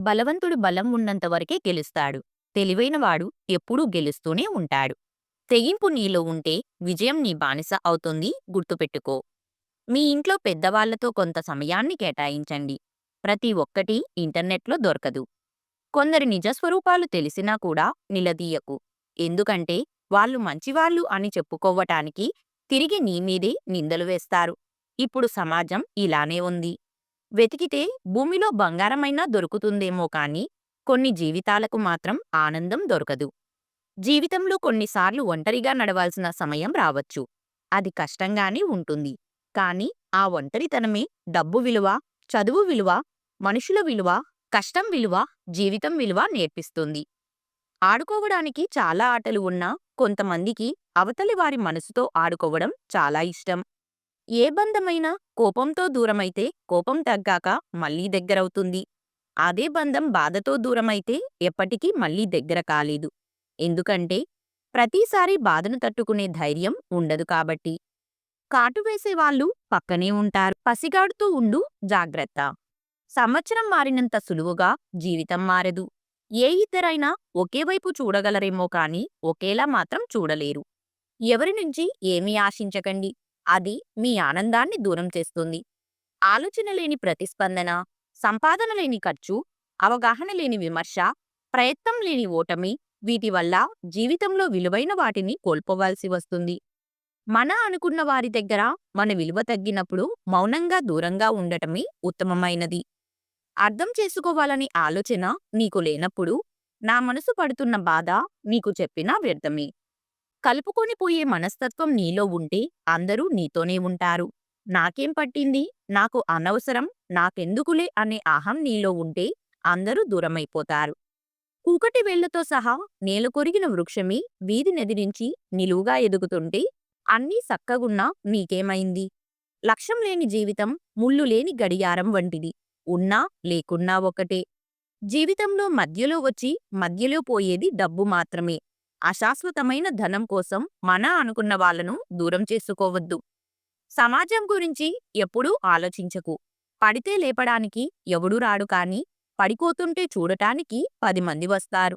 బలవంతుడు బలం ఉన్నంత వరకే గెలుస్తాడు. తెలివైనవాడు ఎప్పుడూ గెలుస్తూనే ఉంటాడు. తెగింపు నీలో ఉంటే విజయం నీ బానిస అవుతుంది గుర్తుపెట్టుకో. మీ ఇంట్లో పెద్దవాళ్లతో కొంత సమయాన్ని కేటాయించండి. ప్రతి ఒక్కటి ఇంటర్నెట్లో దొరకదు. కొందరి నిజస్వరూపాలు తెలిసినా కూడా నిలదీయకు. ఎందుకంటే వాళ్ళు మంచివాళ్ళు అని చెప్పుకోవటానికి తిరిగి నీ మీదే నిందలు వేస్తారు. ఇప్పుడు సమాజం ఇలానే ఉంది. వెతికితే భూమిలో బంగారమైనా దొరుకుతుందేమో కానీ కొన్ని జీవితాలకు మాత్రం ఆనందం దొరకదు. జీవితంలో కొన్నిసార్లు ఒంటరిగా నడవాల్సిన సమయం రావచ్చు. అది కష్టంగానే ఉంటుంది. కానీ ఆ ఒంటరితనమే డబ్బు విలువ, చదువు విలువ, మనుషుల విలువ, కష్టం విలువ, జీవితం విలువ నేర్పిస్తుంది. ఆడుకోవడానికి చాలా ఆటలు ఉన్నా కొంతమందికి అవతలి వారి మనసుతో ఆడుకోవడం చాలా ఇష్టం. ఏ బంధమైనా కోపంతో దూరమైతే కోపం తగ్గాక మళ్ళీ దగ్గరవుతుంది. అదే బంధం బాధతో దూరమైతే ఎప్పటికీ మళ్ళీ దగ్గర కాలేదు. ఎందుకంటే ప్రతిసారి బాధను తట్టుకునే ధైర్యం ఉండదు కాబట్టి. కాటు వేసేవాళ్ళు పక్కనే ఉంటారు. పసిగాడుతూ ఉండు జాగ్రత్త. సంవత్సరం మారినంత సులువుగా జీవితం మారదు. ఏ ఇద్దరైనా ఒకే వైపు చూడగలరేమో కానీ ఒకేలా మాత్రం చూడలేరు. ఎవరి నుంచి ఏమీ ఆశించకండి. అది మీ ఆనందాన్ని దూరం చేస్తుంది. ఆలోచన లేని ప్రతిస్పందన, సంపాదన లేని ఖర్చు, అవగాహన లేని విమర్శ, ప్రయత్నం లేని ఓటమి, వీటి వల్ల జీవితంలో విలువైన వాటిని కోల్పోవాల్సి వస్తుంది. మన అనుకున్న వారి దగ్గర మన విలువ తగ్గినప్పుడు మౌనంగా దూరంగా ఉండటమే ఉత్తమమైనది. అర్థం చేసుకోవాలని ఆలోచన నీకు లేనప్పుడు నా మనసు పడుతున్న బాధ నీకు చెప్పినా వ్యర్థమే. కలుపుకొని పోయే మనస్తత్వం నీలో ఉంటే అందరూ నీతోనే ఉంటారు. నాకేం పట్టింది, నాకు అనవసరం, నాకెందుకులే అనే అహం నీలో ఉంటే అందరూ దూరమైపోతారు. కూకటి వేళ్లతో సహా నేల కొరిగిన వృక్షమే వీధి నెదిరించి నిలువుగా ఎదుగుతుంటే అన్నీ సక్కగున్నా నీకేమైంది? లక్ష్యం లేని జీవితం ముళ్ళు లేని గడియారం వంటిది. ఉన్నా లేకున్నా ఒకటే. జీవితంలో మధ్యలో వచ్చి మధ్యలో పోయేది డబ్బు మాత్రమే. అశాశ్వతమైన ధనం కోసం మన అనుకున్న వాళ్ళను దూరం చేసుకోవద్దు. సమాజం గురించి ఎప్పుడూ ఆలోచించకు. పడితే లేపడానికి ఎవడూ రాడు కానీ పడిపోతుంటే చూడటానికి 10 మంది వస్తారు.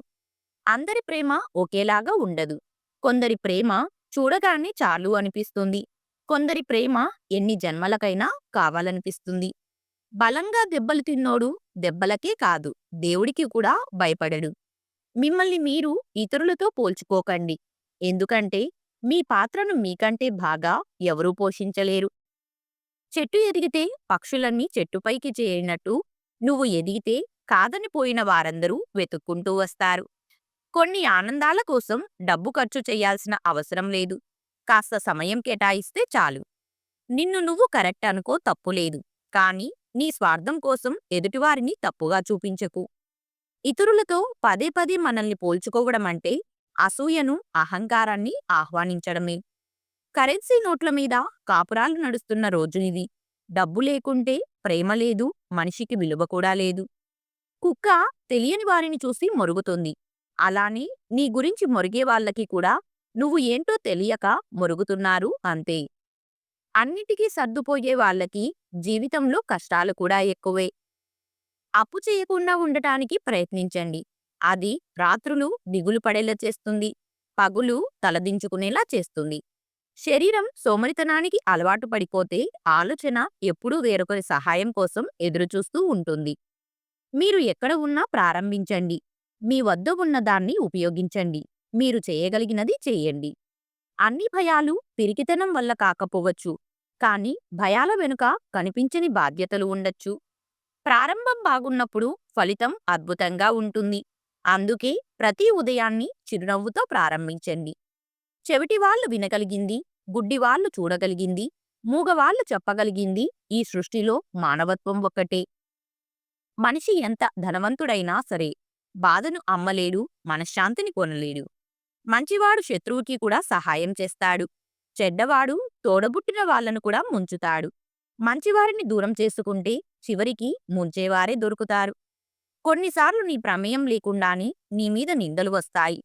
అందరి ప్రేమ ఒకేలాగా ఉండదు. కొందరి ప్రేమ చూడగానే చాలు అనిపిస్తుంది. కొందరి ప్రేమ ఎన్ని జన్మలకైనా కావాలనిపిస్తుంది. బలంగా దెబ్బలు తిన్నోడు దెబ్బలకే కాదు దేవుడికి కూడా భయపడడు. మిమ్మల్ని మీరు ఇతరులతో పోల్చుకోకండి. ఎందుకంటే మీ పాత్రను మీకంటే బాగా ఎవరూ పోషించలేరు. చెట్టు ఎదిగితే పక్షులన్నీ చెట్టుపైకి చేరినట్టు నువ్వు ఎదిగితే కాదని పోయిన వారందరూ వెతుక్కుంటూ వస్తారు. కొన్ని ఆనందాల కోసం డబ్బు ఖర్చు చేయాల్సిన అవసరం లేదు. కాస్త సమయం కేటాయిస్తే చాలు. నిన్ను నువ్వు కరెక్ట్ అనుకో, తప్పులేదు. కానీ నీ స్వార్థం కోసం ఎదుటివారిని తప్పుగా చూపించకు. ఇతరులతో పదే పదే మనల్ని పోల్చుకోవడం అంటే అసూయను, అహంకారాన్ని ఆహ్వానించడమే. కరెన్సీ నోట్ల మీద కాపురాలు నడుస్తున్న రోజునిది. డబ్బు లేకుంటే ప్రేమ లేదు, మనిషికి విలువ కూడా లేదు. కుక్క తెలియని వారిని చూసి మొరుగుతుంది. అలానే నీ గురించి మొరిగే వాళ్ళకి కూడా నువ్వు ఏంటో తెలియక మొరుగుతున్నారు అంతే. అన్నిటికీ సర్దుపోయే వాళ్ళకి జీవితంలో కష్టాలు కూడా ఎక్కువే. అప్పు చేయకుండా ఉండటానికి ప్రయత్నించండి. అది రాత్రులు దిగులు పడేలా చేస్తుంది, పగులు తలదించుకునేలా చేస్తుంది. శరీరం సోమరితనానికి అలవాటు పడిపోతే ఆలోచన ఎప్పుడూ వేరొకరి సహాయం కోసం ఎదురుచూస్తూ ఉంటుంది. మీరు ఎక్కడ ఉన్నా ప్రారంభించండి. మీ వద్ద ఉన్న దాన్ని ఉపయోగించండి. మీరు చేయగలిగినది చేయండి. అన్ని భయాలు పిరికితనం వల్ల కాకపోవచ్చు, కానీ భయాల వెనుక కనిపించని బాధ్యతలు ఉండొచ్చు. ప్రారంభం బాగున్నప్పుడు ఫలితం అద్భుతంగా ఉంటుంది. అందుకే ప్రతి ఉదయాన్ని చిరునవ్వుతో ప్రారంభించండి. చెవిటివాళ్లు వినగలిగింది, గుడ్డివాళ్లు చూడగలిగింది, మూగవాళ్లు చెప్పగలిగింది ఈ సృష్టిలో మానవత్వం ఒక్కటే. మనిషి ఎంత ధనవంతుడైనా సరే బాధను అమ్మలేడు, మనశ్శాంతిని కొనలేడు. మంచివాడు శత్రువుకి కూడా సహాయం చేస్తాడు. చెడ్డవాడు తోడబుట్టిన వాళ్లను కూడా ముంచుతాడు. మంచివారిని దూరం చేసుకుంటే చివరికి ముంచేవారే దొరుకుతారు. కొన్నిసార్లు నీ ప్రమేయం లేకుండానే నీ మీద నిందలు వస్తాయి.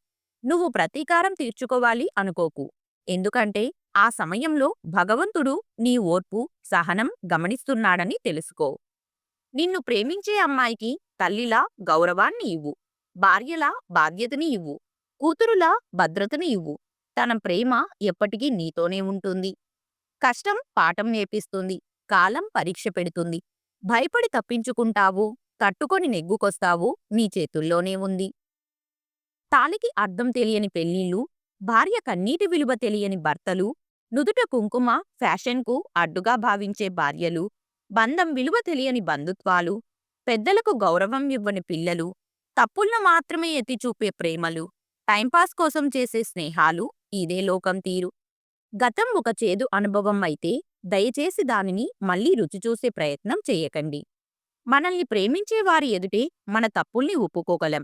నువ్వు ప్రతీకారం తీర్చుకోవాలి అనుకోకు. ఎందుకంటే ఆ సమయంలో భగవంతుడు నీ ఓర్పు, సహనం గమనిస్తున్నాడని తెలుసుకో. నిన్ను ప్రేమించే అమ్మాయికి తల్లిలా గౌరవాన్ని ఇవ్వు. భార్యలా బాధ్యతని ఇవ్వు. కూతురులా భద్రతని ఇవ్వు. తన ప్రేమ ఎప్పటికీ నీతోనే ఉంటుంది. కష్టం పాఠం నేర్పిస్తుంది. కాలం పరీక్ష పెడుతుంది. భయపడి తప్పించుకుంటావు, తట్టుకొని నెగ్గుకొస్తావు నీ చేతుల్లోనే ఉంది. తాళికి అర్థం తెలియని పెళ్ళిళ్ళు, భార్య కన్నీటి విలువ తెలియని భర్తలు, నుదుట కుంకుమ ఫ్యాషన్కు అడ్డుగా భావించే భార్యలు, బంధం విలువ తెలియని బంధుత్వాలు, పెద్దలకు గౌరవం ఇవ్వని పిల్లలు, తప్పులను మాత్రమే ఎత్తి చూపే ప్రేమలు, టైంపాస్ కోసం చేసే స్నేహాలు, ఇదే లోకం తీరు. గతం ఒక చేదు అనుభవం అయితే దయచేసి దానిని మళ్ళీ రుచి చూసే ప్రయత్నం చేయకండి. మనల్ని ప్రేమించే వారి ఎదుటే మన తప్పుల్ని ఒప్పుకోగలం.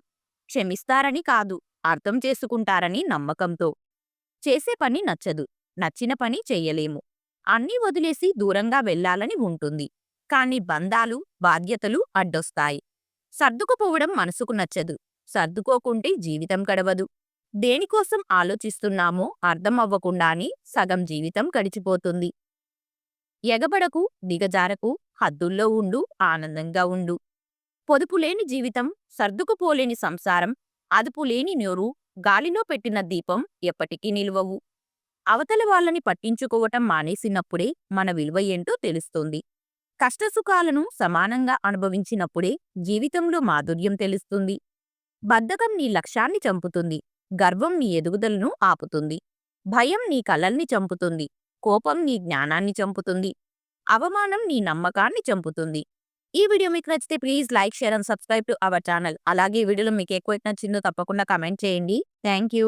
క్షమిస్తారని కాదు, అర్థం చేసుకుంటారని నమ్మకంతో. చేసే పని నచ్చదు, నచ్చిన పని చెయ్యలేము. అన్నీ వదిలేసి దూరంగా వెళ్ళాలని ఉంటుంది. కానీ బంధాలు, బాధ్యతలు అడ్డొస్తాయి. సర్దుకుపోవడం మనసుకు నచ్చదు. సర్దుకోకుంటే జీవితం గడవదు. దేనికోసం ఆలోచిస్తున్నామో అర్థం అవ్వకుండానే సగం జీవితం గడిచిపోతుంది. ఎగబడకు, దిగజారకు, హద్దుల్లో ఉండు, ఆనందంగా ఉండు. పొదుపులేని జీవితం, సర్దుకుపోలేని సంసారం, అదుపులేని నోరు, గాలిలో పెట్టిన దీపం ఎప్పటికీ నిలువవు. అవతలి వాళ్ళని పట్టించుకోవటం మానేసినప్పుడే మన విలువ ఏంటో తెలుస్తుంది. కష్టసుఖాలను సమానంగా అనుభవించినప్పుడే జీవితంలో మాధుర్యం తెలుస్తుంది. బద్ధకం నీ లక్ష్యాన్ని చంపుతుంది. గర్వం నీ ఎదుగుదలను ఆపుతుంది. భయం నీ కలల్ని చంపుతుంది. కోపం నీ జ్ఞానాన్ని చంపుతుంది. అవమానం నీ నమ్మకాన్ని చంపుతుంది. ఈ వీడియో మీకు నచ్చితే please like, share and subscribe to our channel. అలాగే ఈ వీడియోలో మీకు ఎక్కువ నచ్చిందో తప్పకుండా కమెంట్ చేయండి. Thank you.